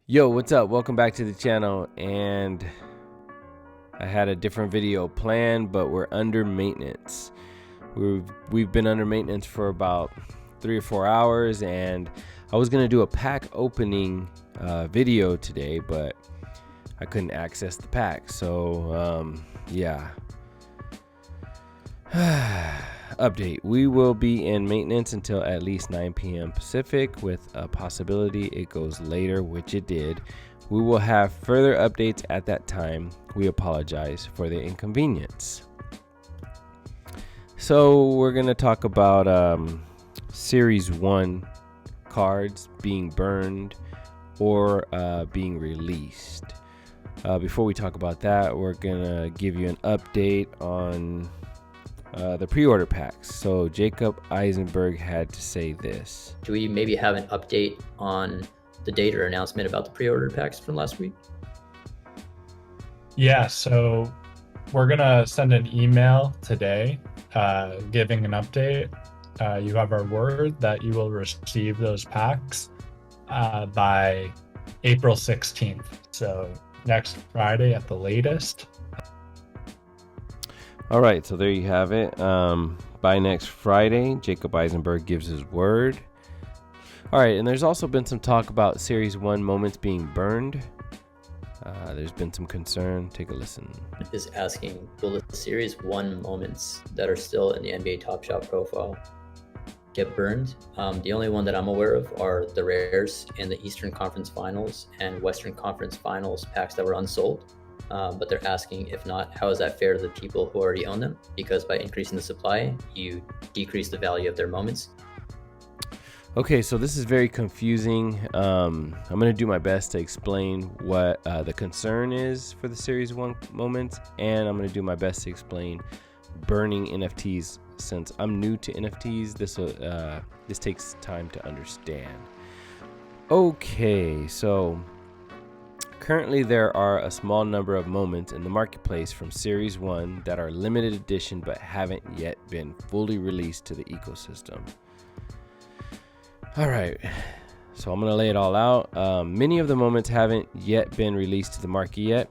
Yo, what's up? Welcome back to the channel. And I had a different video planned, but we're under maintenance. We've been under maintenance for about 3 or 4 hours, and I was gonna do a pack opening video today, but I couldn't access the pack. So yeah. Update: we will be in maintenance until at least 9 p.m. Pacific, with a possibility it goes later, which it did. We will have further updates at that time. We apologize for the inconvenience. So we're going to talk about Series 1 cards being burned or being released. Before we talk about that, we're going to give you an update on the pre-order packs. So Jacob Eisenberg had to say this. Do we maybe have an update on the date or announcement about the pre-order packs from last week? Yeah, so we're gonna send an email today giving an update. You have our word that you will receive those packs by April 16th. So next Friday at the latest. All right, so there you have it. By next Friday, Jacob Eisenberg gives his word. All right, and there's also been some talk about Series 1 moments being burned. There's been some concern. Take a listen. Is asking, will the Series 1 moments that are still in the NBA Top Shot profile get burned? The only one that I'm aware of are the rares in the Eastern Conference Finals and Western Conference Finals packs that were unsold. But they're asking, if not, how is that fair to the people who already own them? Because by increasing the supply, you decrease the value of their moments. Okay, so this is very confusing. I'm going to do my best to explain what the concern is for the Series 1 moments, and I'm going to do my best to explain burning NFTs. Since I'm new to NFTs, this takes time to understand. Okay, so currently, there are a small number of moments in the marketplace from Series 1 that are limited edition but haven't yet been fully released to the ecosystem. All right, so I'm going to lay it all out. Many of the moments haven't yet been released to the market yet.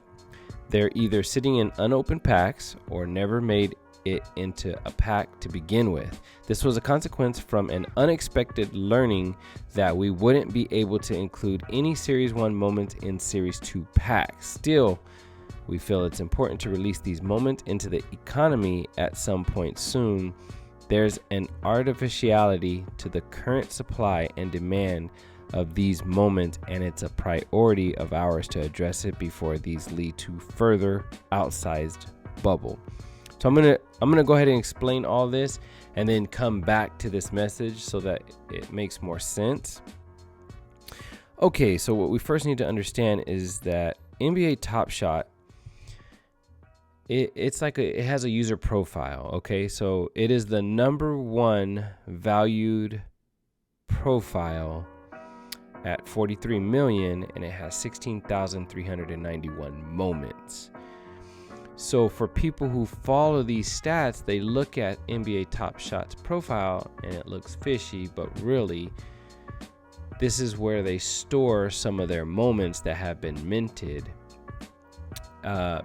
They're either sitting in unopened packs or never made it into a pack to begin with. This was a consequence from an unexpected learning that we wouldn't be able to include any Series 1 moments in Series 2 packs. Still, we feel it's important to release these moments into the economy at some point soon. There's an artificiality to the current supply and demand of these moments, and it's a priority of ours to address it before these lead to further outsized bubble. So I'm gonna go ahead and explain all this and then come back to this message so that it makes more sense. Okay, so what we first need to understand is that NBA Top Shot, it has a user profile. Okay, so it is the #1 valued profile at 43 million, and it has 16,391 moments. So for people who follow these stats, they look at NBA Top Shot's profile and it looks fishy, but really this is where they store some of their moments that have been minted,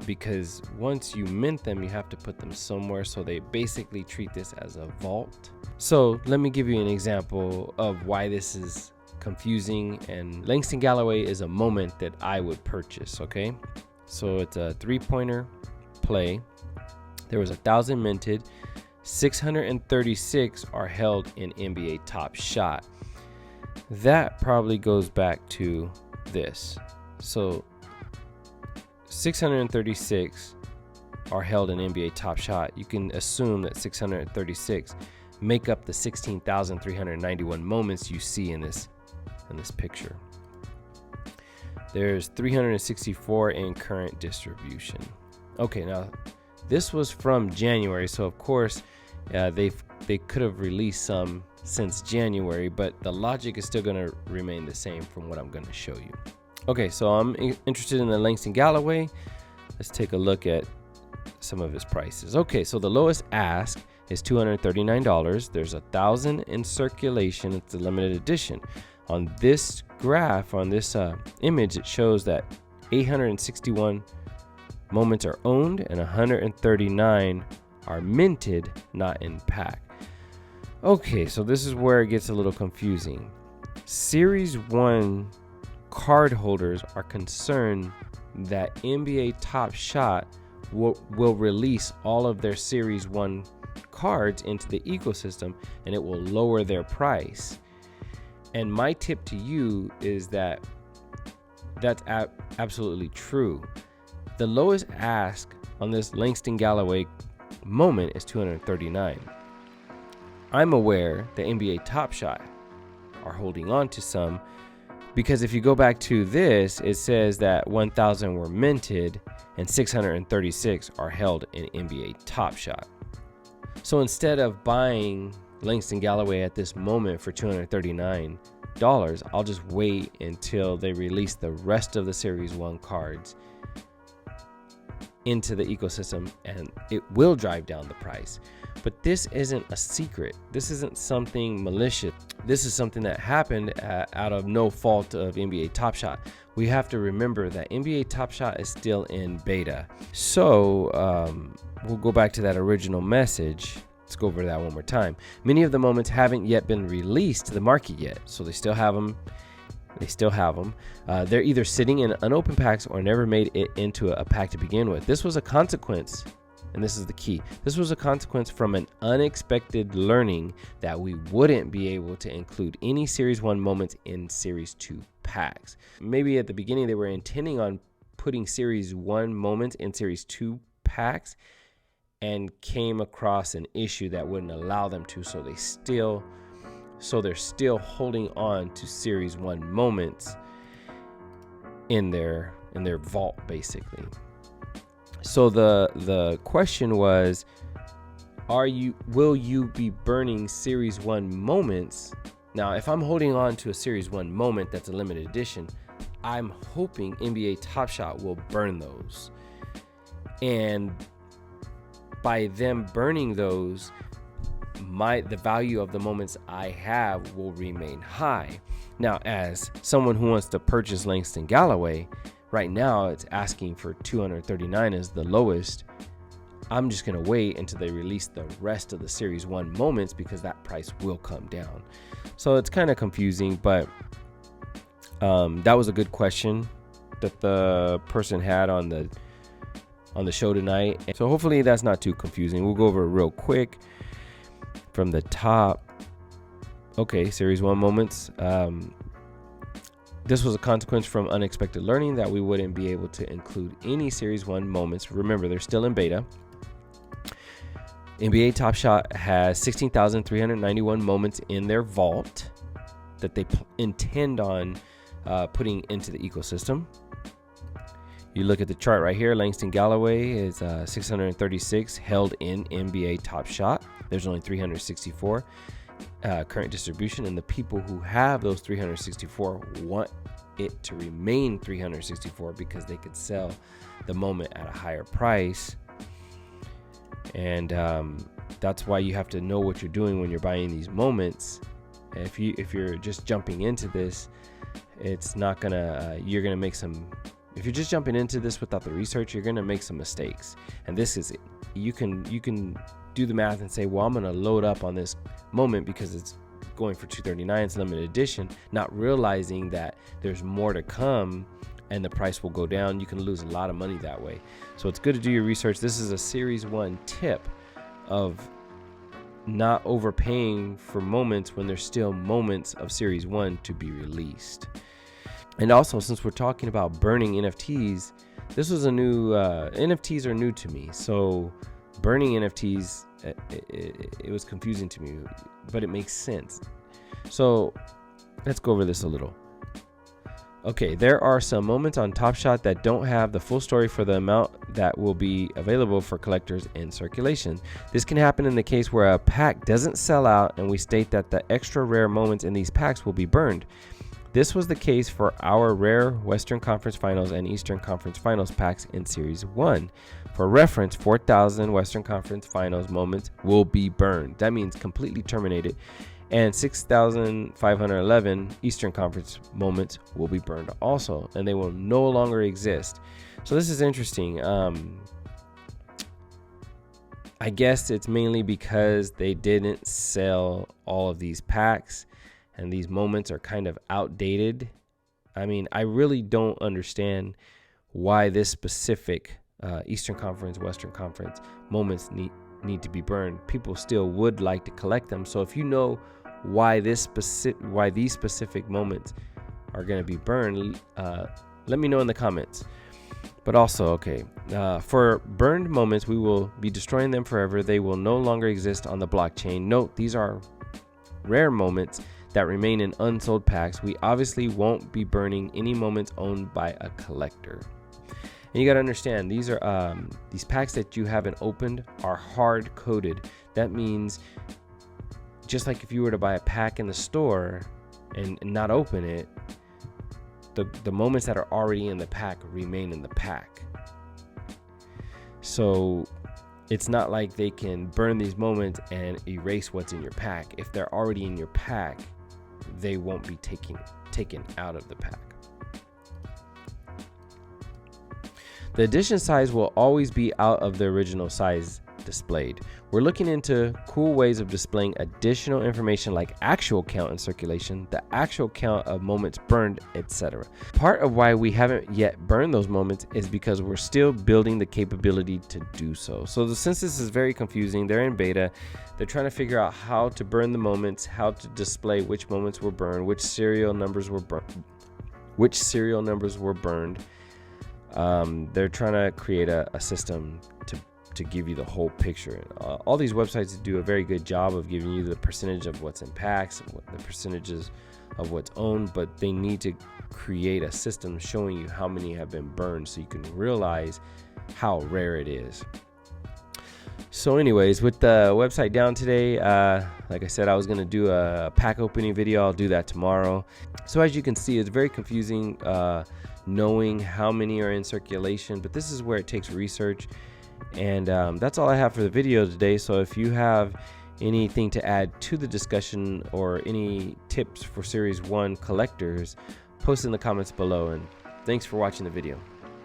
because once you mint them, you have to put them somewhere. So they basically treat this as a vault. So let me give you an example of why this is confusing. And Langston Galloway is a moment that I would purchase. Okay, so it's a 3-pointer play. There was 1,000 minted, 636 are held in NBA Top Shot. That probably goes back to this. So 636 are held in NBA Top Shot. You can assume that 636 make up the 16,391 moments you see in this picture. There's 364 in current distribution. Okay, now this was from January, so of course they could have released some since January, but the logic is still going to remain the same from what I'm going to show you. Okay, so I'm interested in the Langston Galloway. Let's take a look at some of his prices. Okay, so the lowest ask is $239. There's 1,000 in circulation. It's a limited edition. On this graph, on this image, it shows that 861 moments are owned and 139 are minted, not in pack. Okay, so this is where it gets a little confusing. Series 1 card holders are concerned that NBA Top Shot will release all of their Series 1 cards into the ecosystem, and it will lower their price. And my tip to you is that that's absolutely true. The lowest ask on this Langston Galloway moment is 239. I'm aware that NBA Top Shot are holding on to some, because if you go back to this, it says that 1,000 were minted and 636 are held in NBA Top Shot. So instead of buying Langston Galloway at this moment for $239, I'll just wait until they release the rest of the Series 1 cards into the ecosystem, and it will drive down the price. But this isn't a secret. This isn't something malicious. This is something that happened out of no fault of NBA Top Shot. We have to remember that NBA Top Shot is still in beta. So we'll go back to that original message. Let's go over that one more time. Many of the moments haven't yet been released to the market yet, so they still have them. They're either sitting in unopened packs or never made it into a pack to begin with. This was a consequence, and this is the key. This was a consequence from an unexpected learning that we wouldn't be able to include any Series 1 moments in Series 2 packs. Maybe at the beginning they were intending on putting Series 1 moments in Series 2 packs and came across an issue that wouldn't allow them to, so they're still holding on to Series 1 moments in their vault, basically. So the question was, will you be burning Series 1 moments? Now, if I'm holding on to a Series 1 moment that's a limited edition, I'm hoping NBA Top Shot will burn those. And by them burning those, the value of the moments I have will remain high. Now, as someone who wants to purchase Langston Galloway, right now it's asking for 239 as the lowest. I'm just going to wait until they release the rest of the Series 1 moments, because that price will come down. So it's kind of confusing, but that was a good question that the person had on the show tonight. So hopefully that's not too confusing. We'll go over it real quick from the top. Okay, Series 1 moments. This was a consequence from unexpected learning that we wouldn't be able to include any Series 1 moments. Remember, they're still in beta. NBA Top Shot has 16,391 moments in their vault that they intend on putting into the ecosystem. You look at the chart right here. Langston Galloway is 636 held in NBA Top Shot. There's only 364 current distribution, and the people who have those 364 want it to remain 364 because they could sell the moment at a higher price. And that's why you have to know what you're doing when you're buying these moments. If you're just jumping into this, it's not gonna you're gonna make some. If you're just jumping into this without the research, you're gonna make some mistakes. And this is it. You can do the math and say, well, I'm gonna load up on this moment because it's going for $239. It's limited edition, not realizing that there's more to come and the price will go down. You can lose a lot of money that way. So it's good to do your research. This is a Series 1 tip of not overpaying for moments when there's still moments of Series 1 to be released. And also, since we're talking about burning NFTs, this was a new, NFTs are new to me. So burning NFTs, it was confusing to me, but it makes sense. So let's go over this a little. Okay, there are some moments on Top Shot that don't have the full story for the amount that will be available for collectors in circulation. This can happen in the case where a pack doesn't sell out and we state that the extra rare moments in these packs will be burned. This was the case for our rare Western Conference Finals and Eastern Conference Finals packs in Series 1. For reference, 4,000 Western Conference Finals moments will be burned. That means completely terminated. And 6,511 Eastern Conference moments will be burned also, and they will no longer exist. So this is interesting. I guess it's mainly because they didn't sell all of these packs, and these moments are kind of outdated. I mean, I really don't understand why this specific Eastern Conference, Western Conference moments need to be burned. People still would like to collect them. So if you know why these specific moments are going to be burned, let me know in the comments. But also, okay, for burned moments, we will be destroying them forever. They will no longer exist on the blockchain. Note, these are rare moments that remain in unsold packs. We obviously won't be burning any moments owned by a collector. And you got to understand, these are these packs that you haven't opened are hard coded. That means just like if you were to buy a pack in the store and not open it, the moments that are already in the pack remain in the pack. So it's not like they can burn these moments and erase what's in your pack. If they're already in your pack, they won't be taken out of the pack. The edition size will always be out of the original size displayed. We're looking into cool ways of displaying additional information like actual count in circulation, the actual count of moments burned, etc. Part of why we haven't yet burned those moments is because we're still building the capability to do so. So the Census is very confusing. They're in beta. They're trying to figure out how to burn the moments, how to display which moments were burned, which serial numbers were burned. They're trying to create a system to give you the whole picture. All these websites do a very good job of giving you the percentage of what's in packs, the percentages of what's owned, but they need to create a system showing you how many have been burned so you can realize how rare it is. So anyways, with the website down today, like I said, I was going to do a pack opening video. I'll do that tomorrow. So as you can see, it's very confusing knowing how many are in circulation, but this is where it takes research. And that's all I have for the video today. So if you have anything to add to the discussion or any tips for Series 1 collectors, post in the comments below. And thanks for watching the video.